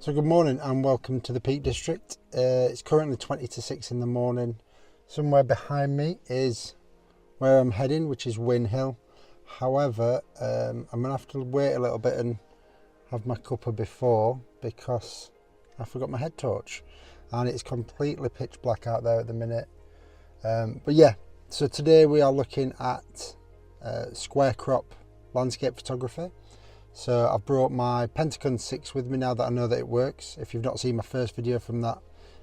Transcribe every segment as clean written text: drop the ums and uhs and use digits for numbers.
So good morning and welcome to the Peak District. It's currently 20 to 6 in the morning. Somewhere behind me is where I'm heading, which is Winhill. However, I'm going to have to wait a little bit and have my cuppa before, because I forgot my head torch and it's completely pitch black out there at the minute. But yeah, so today we are looking at square crop landscape photography. So I've brought my Pentacon 6 with me now that I know that it works. If you've not seen my first video from that,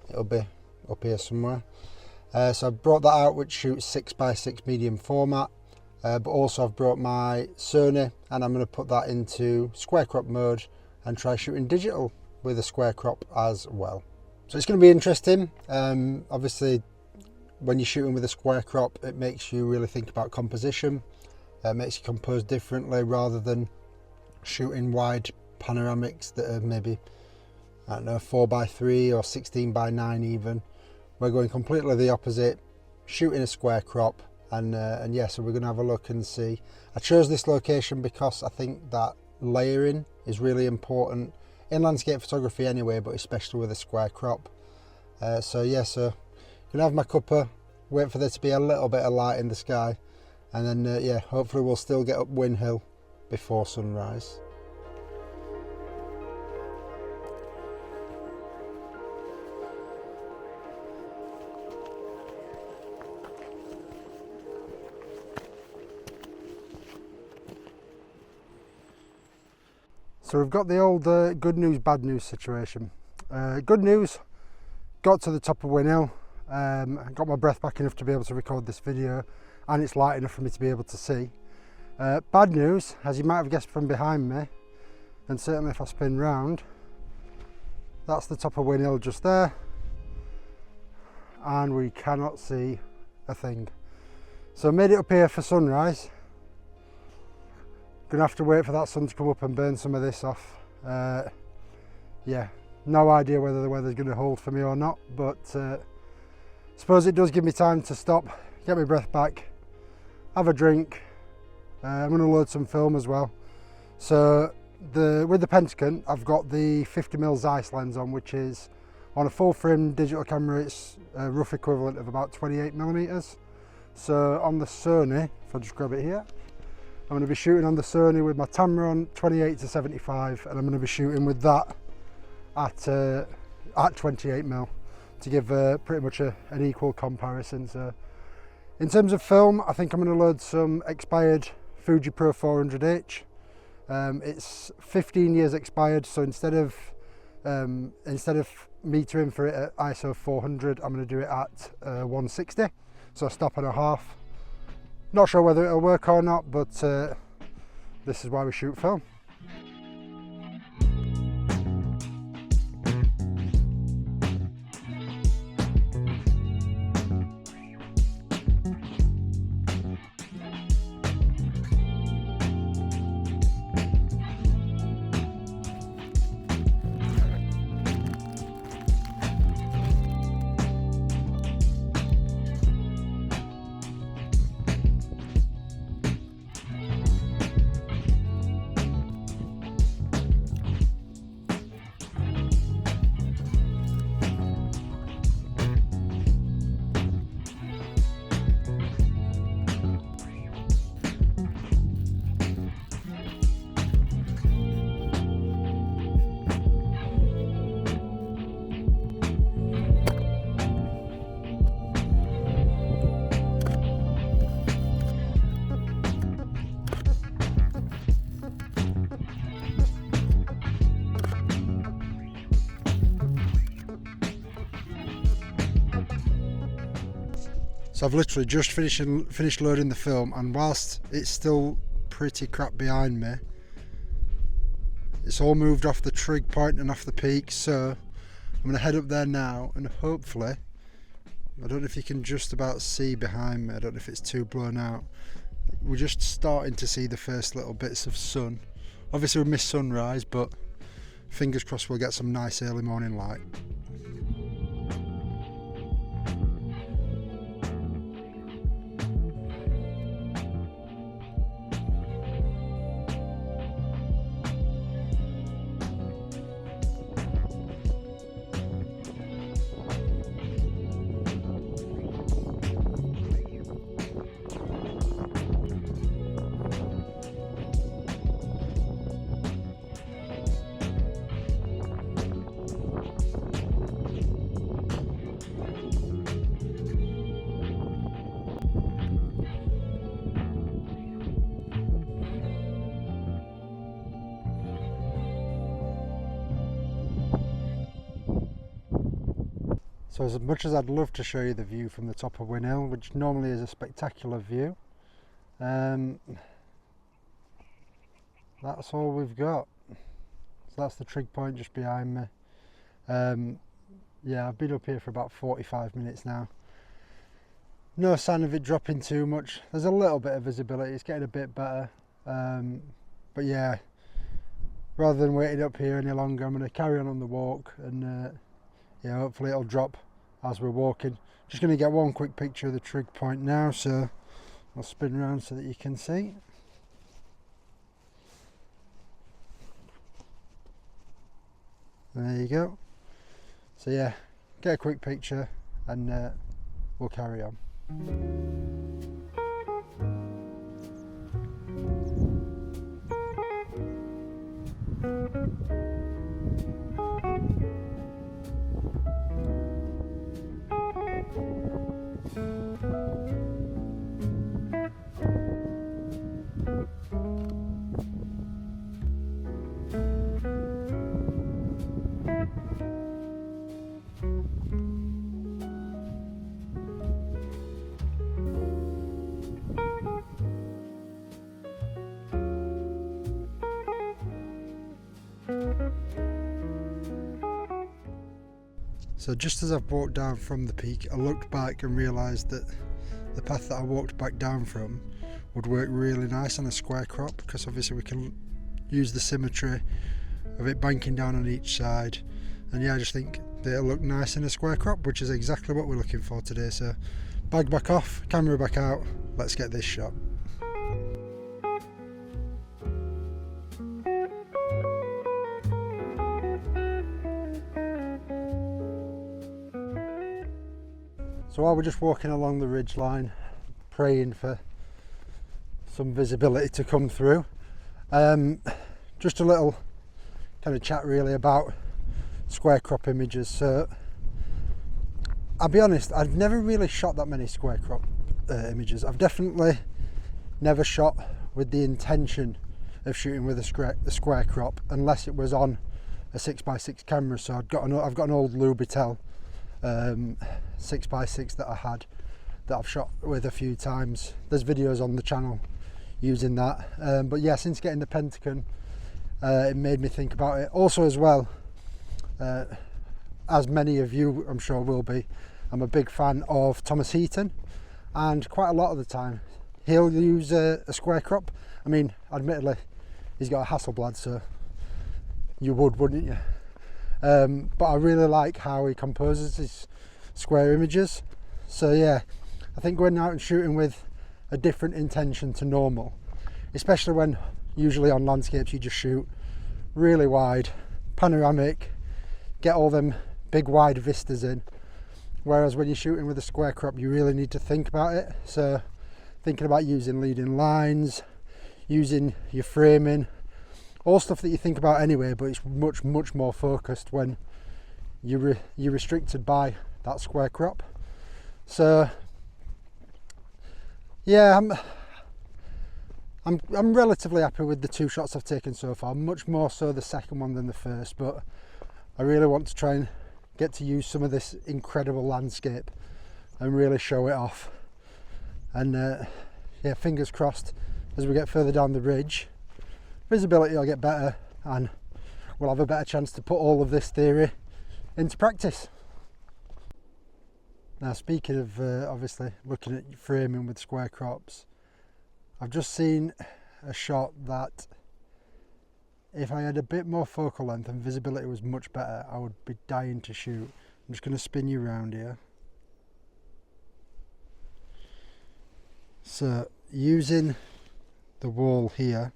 it'll be up here somewhere. So I've brought that out, which shoots 6x6 medium format. But also I've brought my Sony and I'm going to put that into square crop mode and try shooting digital with a square crop as well. So it's going to be interesting. Obviously, when you're shooting with a square crop, it makes you really think about composition. It makes you compose differently rather than shooting wide panoramics that are maybe, I don't know, 4x3 or 16x9 even. We're going completely the opposite, shooting a square crop, and yeah, so we're going to have a look and see. I chose this location because I think that layering is really important in landscape photography anyway, but especially with a square crop. So yeah, so I'm going to have my cuppa, wait for there to be a little bit of light in the sky, and then yeah, hopefully we'll still get up Winhill before sunrise. So we've got the old good news, bad news situation. Good news, got to the top of Winhill, got my breath back enough to be able to record this video, and it's light enough for me to be able to see. Bad news, as you might have guessed from behind me, and certainly if I spin round, that's the top of Winhill just there, and we cannot see a thing. So I made it up here for sunrise. Gonna have to wait for that sun to come up and burn some of this off. Yeah, no idea whether the weather's going to hold for me or not, but suppose it does give me time to stop, get my breath back, have a drink. I'm going to load some film as well. So with the Pentacon, I've got the 50mm Zeiss lens on, which is on a full frame digital camera, it's a rough equivalent of about 28mm. So on the Sony, if I just grab it here, I'm going to be shooting on the Sony with my Tamron 28 to 75, and I'm going to be shooting with that at 28mm to give pretty much an equal comparison. So in terms of film, I think I'm going to load some expired Fuji Pro 400H. It's 15 years expired, so instead of metering for it at ISO 400, I'm going to do it at 160, so a stop and a half. Not sure whether it'll work or not, but this is why we shoot film. So I've literally just finished loading the film, and whilst it's still pretty crap behind me, it's all moved off the trig point and off the peak, so I'm going to head up there now, and hopefully, I don't know if you can just about see behind me, I don't know if it's too blown out, we're just starting to see the first little bits of sun. Obviously we missed sunrise, but fingers crossed we'll get some nice early morning light. So as much as I'd love to show you the view from the top of Winhill, which normally is a spectacular view, that's all we've got. So that's the trig point just behind me. Yeah, I've been up here for about 45 minutes now. No sign of it dropping too much. There's a little bit of visibility, it's getting a bit better. But yeah, rather than waiting up here any longer, I'm going to carry on the walk, and yeah, hopefully it'll drop as we're walking. Just going to get one quick picture of the trig point now, so I'll spin around so that you can see. There you go. So yeah, get a quick picture and we'll carry on. So just as I've walked down from the peak, I looked back and realised that the path that I walked back down from would work really nice on a square crop, because obviously we can use the symmetry of it banking down on each side, and yeah, I just think that it'll look nice in a square crop, which is exactly what we're looking for today. So bag back off, camera back out, let's get this shot. So while we're just walking along the ridge line, praying for some visibility to come through, just a little kind of chat really about square crop images. So I'll be honest, I've never really shot that many square crop images. I've definitely never shot with the intention of shooting with a square crop, unless it was on a 6x6 camera. So I've got an old Lubitel 6x6 that I had, that I've shot with a few times. There's videos on the channel using that, but yeah, since getting the Pentacon, it made me think about it. Also as well, as many of you I'm sure will be, I'm a big fan of Thomas Heaton, and quite a lot of the time he'll use a square crop. I mean, admittedly he's got a Hasselblad, so you would, wouldn't you? But I really like how he composes his square images. So yeah, I think going out and shooting with a different intention to normal, especially when usually on landscapes you just shoot really wide, panoramic, get all them big wide vistas in, whereas when you're shooting with a square crop you really need to think about it. So thinking about using leading lines, using your framing, all stuff that you think about anyway, but it's much more focused when you're restricted by that square crop. So yeah, I'm relatively happy with the two shots I've taken so far, much more so the second one than the first, but I really want to try and get to use some of this incredible landscape and really show it off. And yeah, fingers crossed, as we get further down the ridge, visibility will get better and we'll have a better chance to put all of this theory into practice. Now, speaking of obviously looking at framing with square crops, I've just seen a shot that if I had a bit more focal length and visibility was much better, I would be dying to shoot. I'm just going to spin you around here. So using the wall here,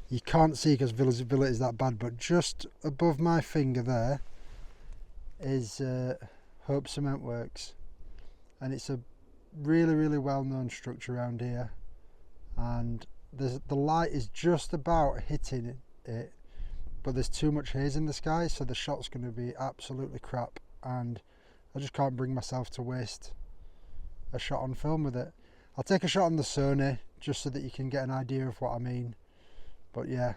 you can't see because visibility is that bad, but just above my finger there is Hope Cement Works, and it's a really well known structure around here, and the light is just about hitting it, but there's too much haze in the sky, so the shot's going to be absolutely crap, and I just can't bring myself to waste a shot on film with it. I'll take a shot on the Sony just so that you can get an idea of what I mean. But yeah,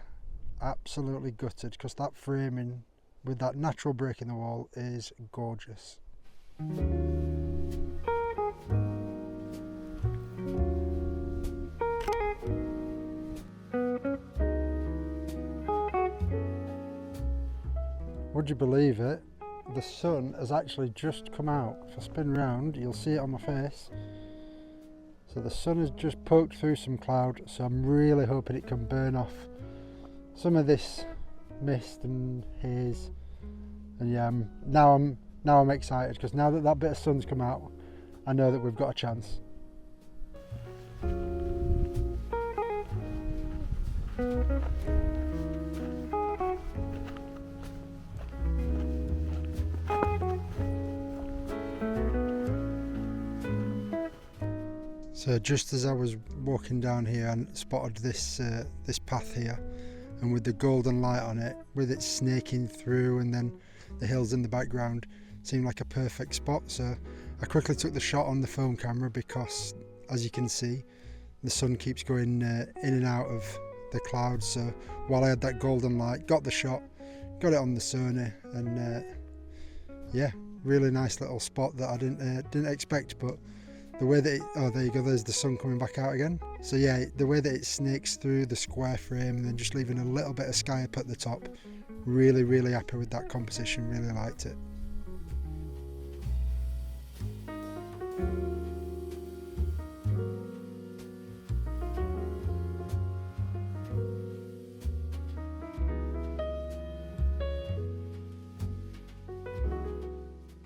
absolutely gutted, because that framing with that natural break in the wall is gorgeous. Would you believe it? The sun has actually just come out. If I spin round, you'll see it on my face. So the sun has just poked through some cloud, so I'm really hoping it can burn off some of this mist and haze. And yeah, now I'm excited, because now that bit of sun's come out, I know that we've got a chance. So just as I was walking down here, I spotted this this path here, and with the golden light on it, with it snaking through and then the hills in the background, seemed like a perfect spot. So I quickly took the shot on the phone camera, because as you can see, the sun keeps going in and out of the clouds. So while I had that golden light, got the shot, got it on the Sony, and yeah, really nice little spot that I didn't expect. But the way that oh, there you go, there's the sun coming back out again. So yeah, the way that it snakes through the square frame and then just leaving a little bit of sky up at the top, really happy with that composition, really liked it.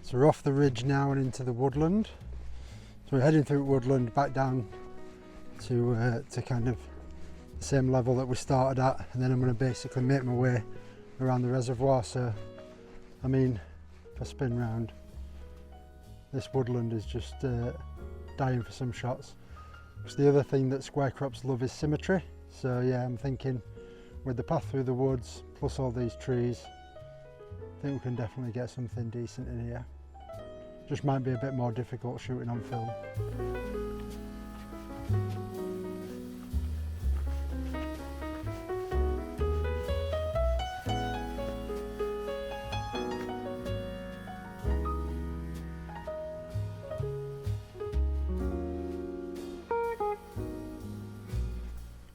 So we're off the ridge now and into the woodland. So we're heading through Woodland back down to kind of the same level that we started at, and then I'm going to basically make my way around the reservoir. So I mean, if I spin round, this woodland is just dying for some shots. Because the other thing that square crops love is symmetry. So yeah, I'm thinking with the path through the woods plus all these trees, I think we can definitely get something decent in here. Just might be a bit more difficult shooting on film.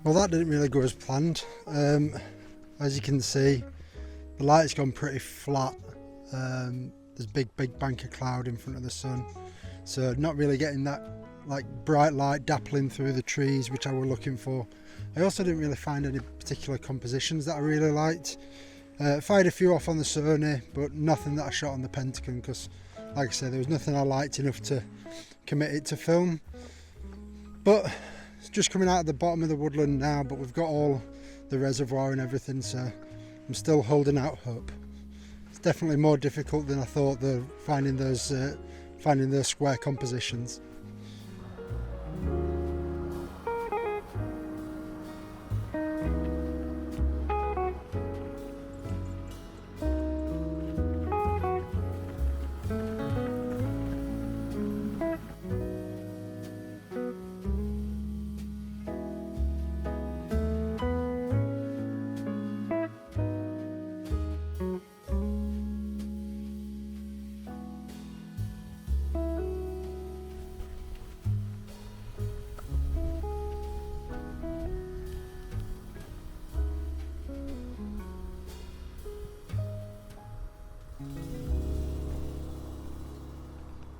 Well, that didn't really go as planned. As you can see, the light's gone pretty flat. There's big bank of cloud in front of the sun, so not really getting that like bright light dappling through the trees, which I were looking for. I also didn't really find any particular compositions that I really liked. Fired a few off on the Sony, but nothing that I shot on the Pentacon, because like I said, there was nothing I liked enough to commit it to film. But it's just coming out of the bottom of the woodland now, but we've got all the reservoir and everything, so I'm still holding out hope. It's definitely more difficult than I thought, though, finding those square compositions.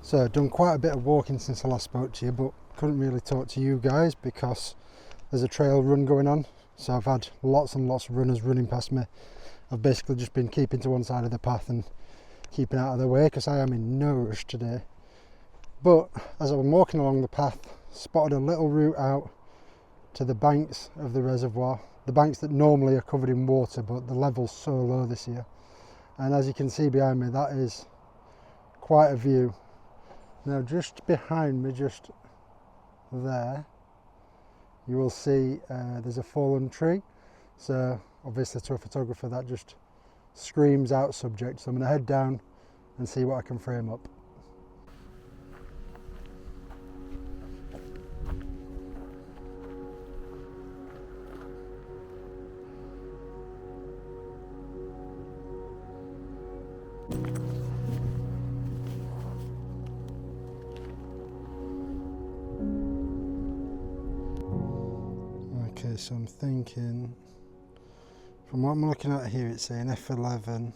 So I've done quite a bit of walking since I last spoke to you, but couldn't really talk to you guys because there's a trail run going on. So I've had lots and lots of runners running past me. I've basically just been keeping to one side of the path and keeping out of the way because I am in no rush today. But as I was walking along the path, spotted a little route out to the banks of the reservoir. The banks that normally are covered in water, but the level's so low this year. And as you can see behind me, that is quite a view. Now just behind me, just there, you will see there's a fallen tree. So obviously to a photographer that just screams out subject. So I'm going to head down and see what I can frame up. so I'm thinking, from what I'm looking at here, it's saying f11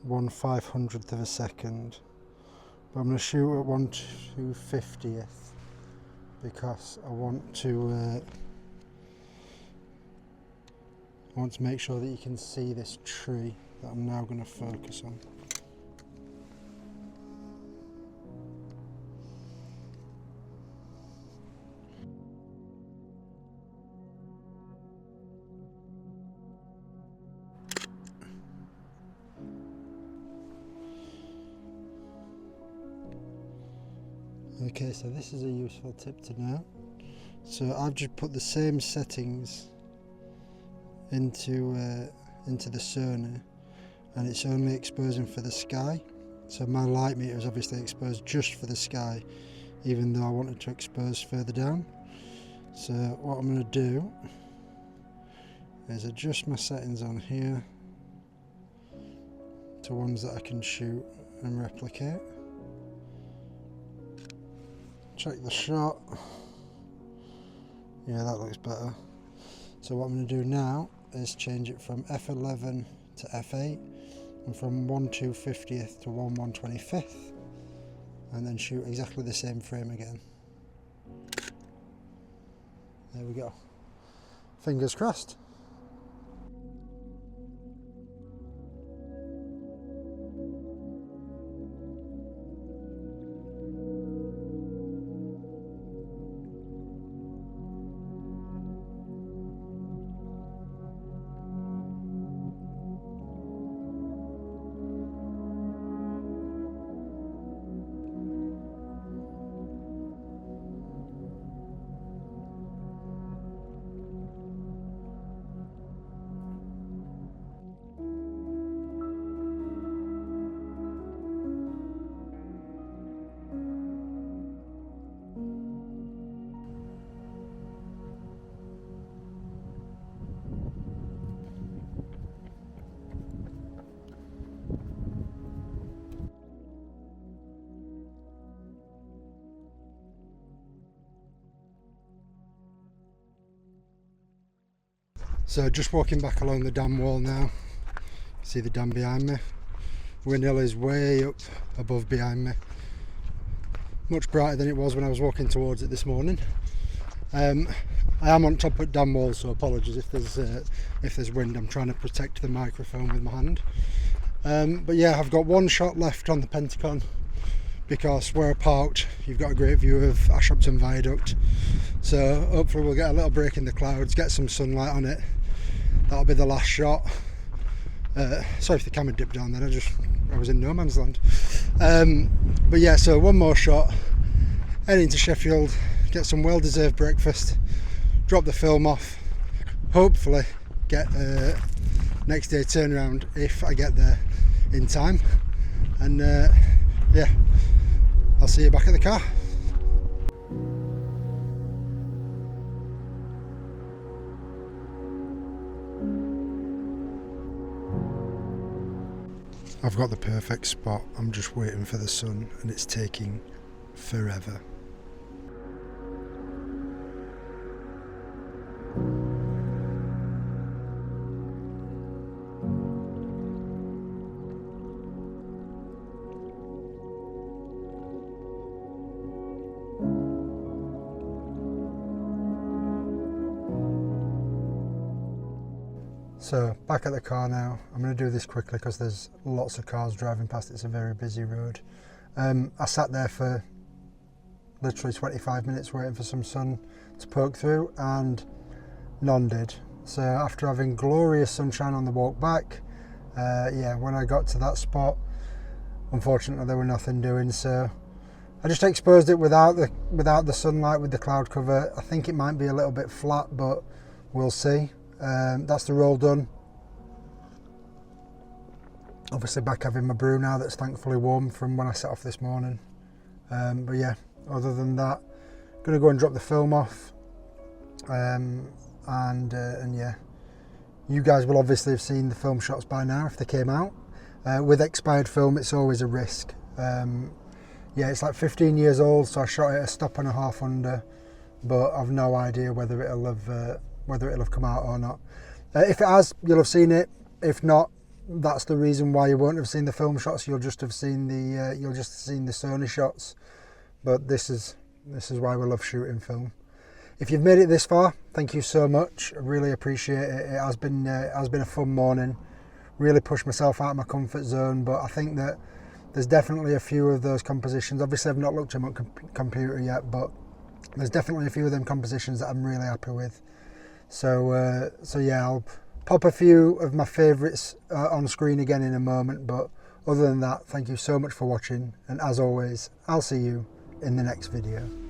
1/500th of a second, but I'm going to shoot at 1/250th because I want to make sure that you can see this tree that I'm now going to focus on. Okay, so this is a useful tip to know. So I've just put the same settings into the Sony, and it's only exposing for the sky. So my light meter is obviously exposed just for the sky, even though I wanted to expose further down. So what I'm going to do is adjust my settings on here to ones that I can shoot and replicate. Check the shot. Yeah, that looks better. So what I'm going to do now is change it from f11 to f8 and from 1/250th to 1/125th, and then shoot exactly the same frame again. There we go. Fingers crossed. So just walking back along the dam wall now. See the dam behind me. Winhill is way up above behind me. Much brighter than it was when I was walking towards it this morning. I am on top of dam wall, so apologies if there's wind. I'm trying to protect the microphone with my hand. But yeah, I've got one shot left on the Pentacon, because where I parked, you've got a great view of Ashopton Viaduct. So hopefully we'll get a little break in the clouds, get some sunlight on it. That'll be the last shot. Sorry if the camera dipped down then, I was in no man's land. But yeah, so one more shot, heading to Sheffield, get some well-deserved breakfast, drop the film off, hopefully get next day turnaround if I get there in time, and yeah, I'll see you back at the car. I've got the perfect spot. I'm just waiting for the sun and it's taking forever. So back at the car now. I'm going to do this quickly because there's lots of cars driving past. It's a very busy road. I sat there for literally 25 minutes waiting for some sun to poke through, and none did. So after having glorious sunshine on the walk back, yeah, when I got to that spot, unfortunately there were nothing doing. So I just exposed it without the sunlight, with the cloud cover. I think it might be a little bit flat, but we'll see. That's the roll done. Obviously back having my brew now that's thankfully warm from when I set off this morning. But yeah, other than that, gonna go and drop the film off. And yeah, you guys will obviously have seen the film shots by now if they came out. With expired film, it's always a risk. Yeah, it's like 15 years old, so I shot it a stop and a half under, but I've no idea whether it'll have whether it'll have come out or not. If it has, you'll have seen it. If not, that's the reason why you won't have seen the film shots. You'll just have seen the Sony shots. But this is why we love shooting film. If you've made it this far, thank you so much. I really appreciate it. It has been a fun morning. Really pushed myself out of my comfort zone, but I think that there's definitely a few of those compositions. Obviously, I've not looked at my computer yet, but there's definitely a few of them compositions that I'm really happy with. So yeah, I'll pop a few of my favourites on screen again in a moment. But other than that, thank you so much for watching, and as always, I'll see you in the next video.